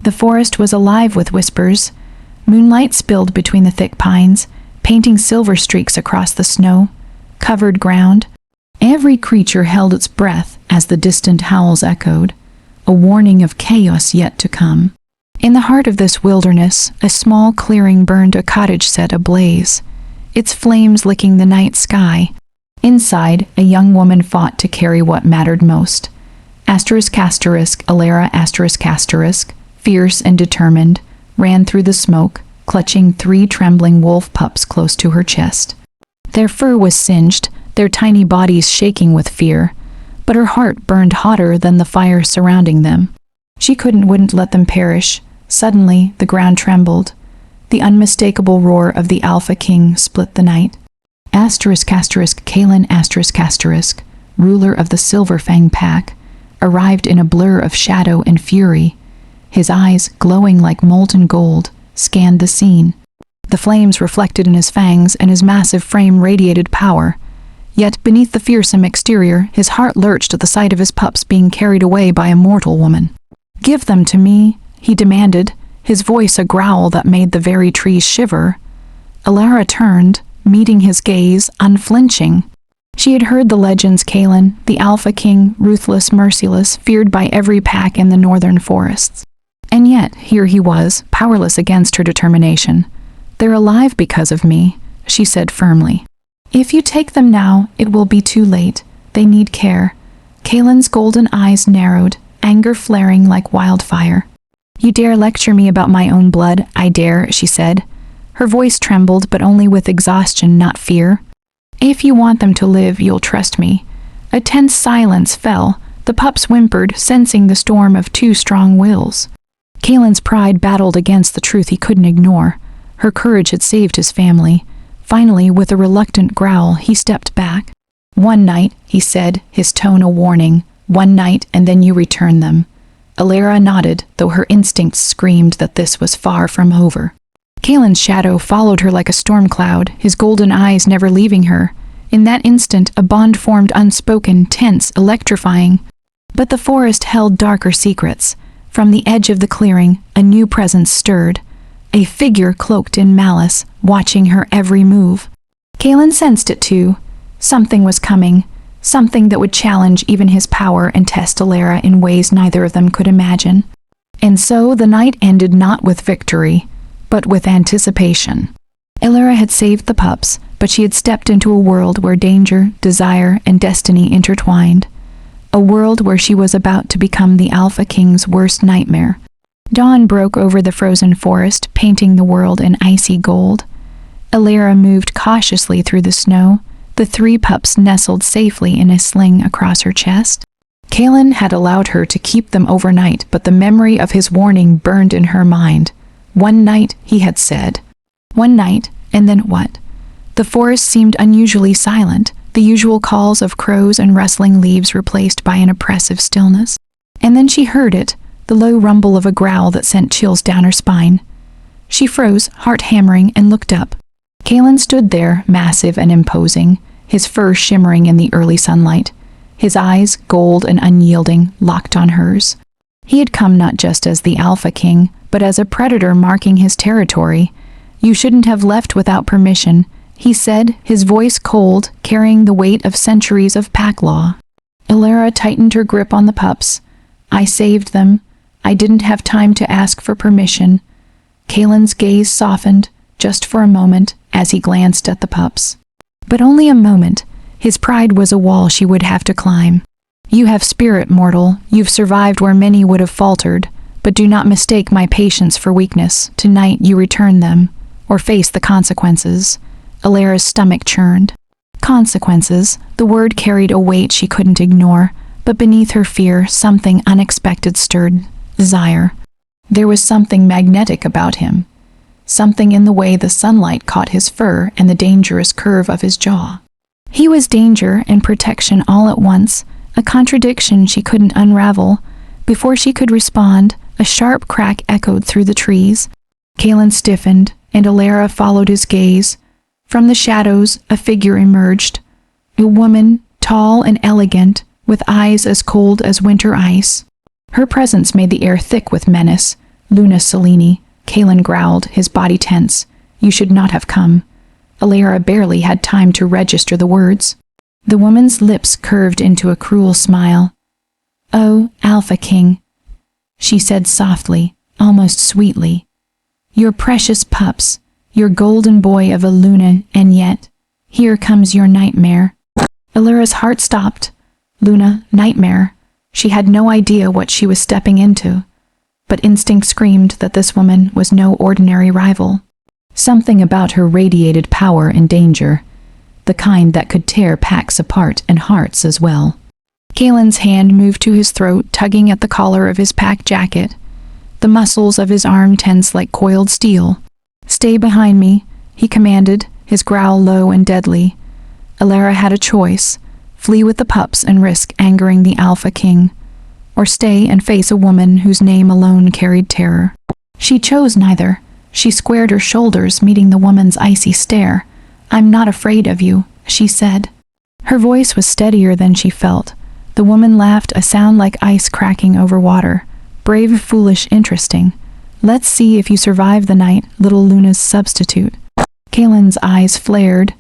The forest was alive with whispers. Moonlight spilled between the thick pines, painting silver streaks across the snow-covered ground. Every creature held its breath as the distant howls echoed, a warning of chaos yet to come. In the heart of this wilderness, a small clearing burned a cottage set ablaze, its flames licking the night sky. Inside, a young woman fought to carry what mattered most. Alara**, fierce and determined, ran through the smoke, clutching 3 trembling wolf pups close to her chest. Their fur was singed, their tiny bodies shaking with fear, but her heart burned hotter than the fire surrounding them. She wouldn't let them perish. Suddenly, the ground trembled. The unmistakable roar of the Alpha King split the night. Kalen**, ruler of the Silver Fang Pack, arrived in a blur of shadow and fury. His eyes, glowing like molten gold, scanned the scene. The flames reflected in his fangs, and his massive frame radiated power. Yet, beneath the fearsome exterior, his heart lurched at the sight of his pups being carried away by a mortal woman. "Give them to me," he demanded, his voice a growl that made the very trees shiver. Alara turned, meeting his gaze, unflinching. She had heard the legends. Kalen, the Alpha King, ruthless, merciless, feared by every pack in the northern forests. And yet, here he was, powerless against her determination. "They're alive because of me," she said firmly. "If you take them now, it will be too late. They need care." Kalen's golden eyes narrowed, anger flaring like wildfire. "You dare lecture me about my own blood?" "I dare," she said. Her voice trembled, but only with exhaustion, not fear. "If you want them to live, you'll trust me." A tense silence fell. The pups whimpered, sensing the storm of 2 strong wills. Kalen's pride battled against the truth he couldn't ignore. Her courage had saved his family. Finally, with a reluctant growl, he stepped back. "One night," he said, his tone a warning. "One night, and then you return them." Alara nodded, though her instincts screamed that this was far from over. Kalen's shadow followed her like a storm cloud, his golden eyes never leaving her. In that instant, a bond formed, unspoken, tense, electrifying. But the forest held darker secrets. From the edge of the clearing, a new presence stirred. A figure cloaked in malice, watching her every move. Kalen sensed it too. Something was coming. Something that would challenge even his power and test Alara in ways neither of them could imagine. And so the night ended not with victory, but with anticipation. Alara had saved the pups, but she had stepped into a world where danger, desire, and destiny intertwined. A world where she was about to become the Alpha King's worst nightmare. Dawn broke over the frozen forest, painting the world in icy gold. Alara moved cautiously through the snow, the 3 pups nestled safely in a sling across her chest. Kalen had allowed her to keep them overnight, but the memory of his warning burned in her mind. One night, he had said. One night, and then what? The forest seemed unusually silent, the usual calls of crows and rustling leaves replaced by an oppressive stillness. And then she heard it, the low rumble of a growl that sent chills down her spine. She froze, heart hammering, and looked up. Kalen stood there, massive and imposing, his fur shimmering in the early sunlight, his eyes, gold and unyielding, locked on hers. He had come not just as the Alpha King, but as a predator marking his territory. "You shouldn't have left without permission," he said, his voice cold, carrying the weight of centuries of pack law. Alara tightened her grip on the pups. "I saved them. I didn't have time to ask for permission." Kalen's gaze softened, just for a moment, as he glanced at the pups. But only a moment. His pride was a wall she would have to climb. "You have spirit, mortal. You've survived where many would have faltered. But do not mistake my patience for weakness. Tonight you return them, or face the consequences." Alara's stomach churned. Consequences. The word carried a weight she couldn't ignore, but beneath her fear, something unexpected stirred. Desire. There was something magnetic about him. Something in the way the sunlight caught his fur and the dangerous curve of his jaw. He was danger and protection all at once, a contradiction she couldn't unravel. Before she could respond, a sharp crack echoed through the trees. Kalen stiffened, and Alara followed his gaze. From the shadows, a figure emerged. A woman, tall and elegant, with eyes as cold as winter ice. Her presence made the air thick with menace, Luna Selene, Kalen growled, his body tense. You should not have come. Alara barely had time to register the words. The woman's lips curved into a cruel smile. Oh, Alpha King, she said softly, almost sweetly. Your precious pups, your golden boy of a Luna, and yet, here comes your nightmare. Alara's heart stopped. Luna, nightmare. She had no idea what she was stepping into, but instinct screamed that this woman was no ordinary rival. Something about her radiated power and danger, the kind that could tear packs apart and hearts as well. Kalen's hand moved to his throat, tugging at the collar of his pack jacket. The muscles of his arm tense like coiled steel. Stay behind me, he commanded, his growl low and deadly. Alara had a choice: flee with the pups and risk angering the Alpha King, or stay and face a woman whose name alone carried terror. She chose neither. She squared her shoulders, meeting the woman's icy stare. I'm not afraid of you, she said. Her voice was steadier than she felt. The woman laughed, a sound like ice cracking over water. Brave, foolish, interesting. Let's see if you survive the night, little Luna's substitute. Kalen's eyes flared.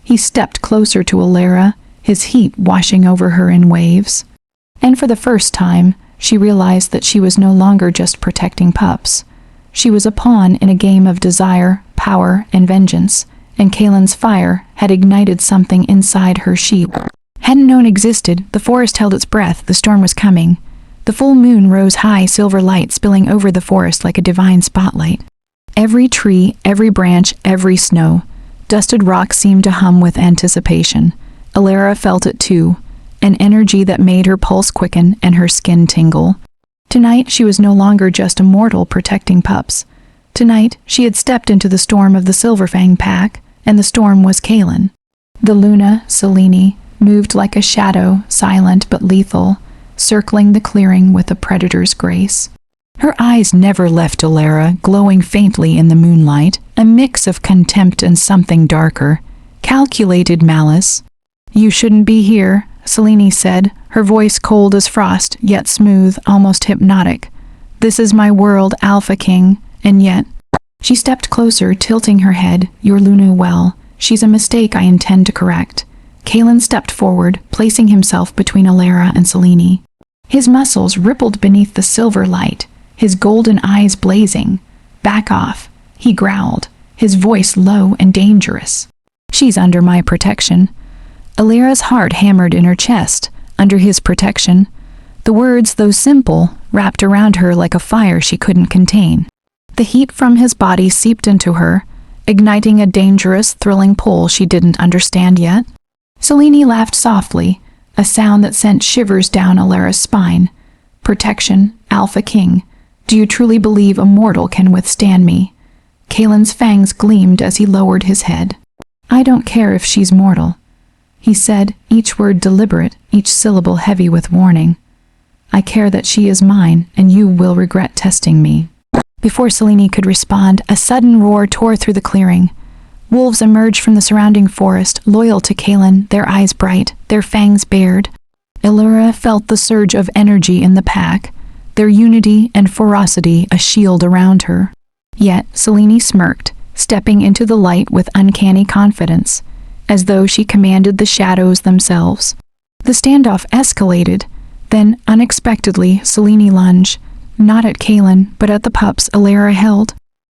He stepped closer to Alara, his heat washing over her in waves. And for the first time, she realized that she was no longer just protecting pups. She was a pawn in a game of desire, power, and vengeance, and Kalen's fire had ignited something inside her she hadn't known existed. The forest held its breath. The storm was coming. The full moon rose high, silver light spilling over the forest like a divine spotlight. Every tree, every branch, every snow, dusted rock seemed to hum with anticipation. Alara felt it too, an energy that made her pulse quicken and her skin tingle. Tonight she was no longer just a mortal protecting pups. Tonight she had stepped into the storm of the Silverfang pack, and the storm was Kalen. The Luna Selene moved like a shadow, silent but lethal, circling the clearing with a predator's grace. Her eyes never left Alara, glowing faintly in the moonlight, a mix of contempt and something darker, calculated malice. You shouldn't be here, Selene said, her voice cold as frost, yet smooth, almost hypnotic. This is my world, Alpha King, and yet... She stepped closer, tilting her head. You're Luna well. She's a mistake I intend to correct. Kalen stepped forward, placing himself between Alara and Selene. His muscles rippled beneath the silver light, his golden eyes blazing. Back off, he growled, his voice low and dangerous. She's under my protection. Alara's heart hammered in her chest, under his protection. The words, though simple, wrapped around her like a fire she couldn't contain. The heat from his body seeped into her, igniting a dangerous, thrilling pull she didn't understand yet. Selene laughed softly, a sound that sent shivers down Alara's spine. Protection, Alpha King. Do you truly believe a mortal can withstand me? Kalen's fangs gleamed as he lowered his head. I don't care if she's mortal, he said, each word deliberate, each syllable heavy with warning. I care that she is mine, and you will regret testing me. Before Selene could respond, a sudden roar tore through the clearing. Wolves emerged from the surrounding forest, loyal to Kalen, their eyes bright, their fangs bared. Alara felt the surge of energy in the pack, their unity and ferocity a shield around her. Yet Selene smirked, stepping into the light with uncanny confidence, as though she commanded the shadows themselves. The standoff escalated, then unexpectedly Selene lunged, not at Kalen, but at the pups Alara held.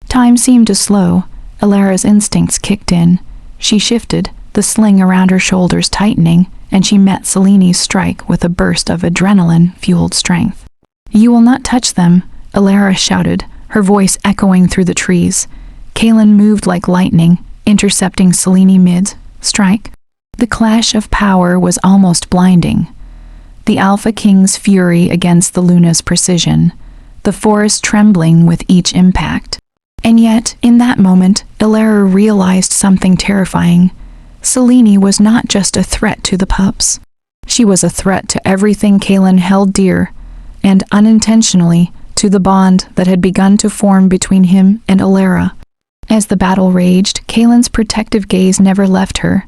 Time seemed to slow. Alara's instincts kicked in. She shifted, the sling around her shoulders tightening, and she met Selene's strike with a burst of adrenaline-fueled strength. You will not touch them, Alara shouted, her voice echoing through the trees. Kalen moved like lightning, intercepting Selene mid-strike. The clash of power was almost blinding. The Alpha King's fury against the Luna's precision, the forest trembling with each impact. And yet, in that moment, Alara realized something terrifying. Selene was not just a threat to the pups. She was a threat to everything Kalen held dear, and unintentionally, to the bond that had begun to form between him and Alara. As the battle raged, Kalen's protective gaze never left her.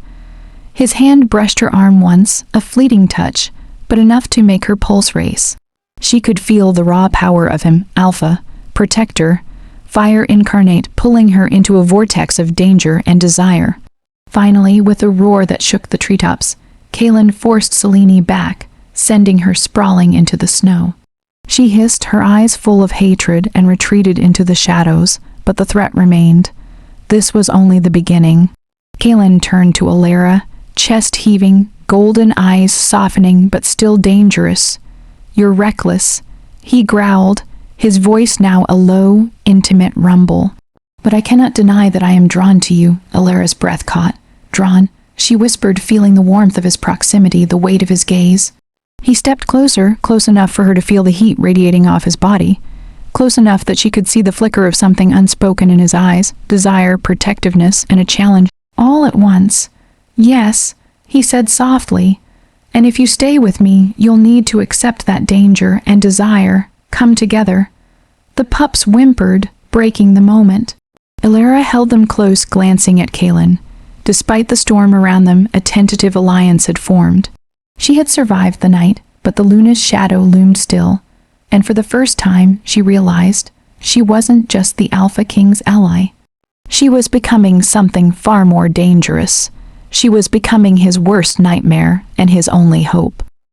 His hand brushed her arm once, a fleeting touch, but enough to make her pulse race. She could feel the raw power of him, Alpha, protector, fire incarnate pulling her into a vortex of danger and desire. Finally, with a roar that shook the treetops, Kaelin forced Selene back, sending her sprawling into the snow. She hissed, her eyes full of hatred, and retreated into the shadows, but the threat remained. This was only the beginning. Kaelin turned to Alara, chest heaving, golden eyes softening but still dangerous. "You're reckless," he growled, his voice now a low, intimate rumble. "But I cannot deny that I am drawn to you," Alara's breath caught. "Drawn," she whispered, feeling the warmth of his proximity, the weight of his gaze. He stepped closer, close enough for her to feel the heat radiating off his body. Close enough that she could see the flicker of something unspoken in his eyes, desire, protectiveness, and a challenge, all at once. "Yes," he said softly, "and if you stay with me, you'll need to accept that danger and desire come together." The pups whimpered, breaking the moment. Alara held them close, glancing at Kaelin. Despite the storm around them, a tentative alliance had formed. She had survived the night, but the luna's shadow loomed still, and for the first time, she realized she wasn't just the Alpha King's ally. She was becoming something far more dangerous. She was becoming his worst nightmare and his only hope.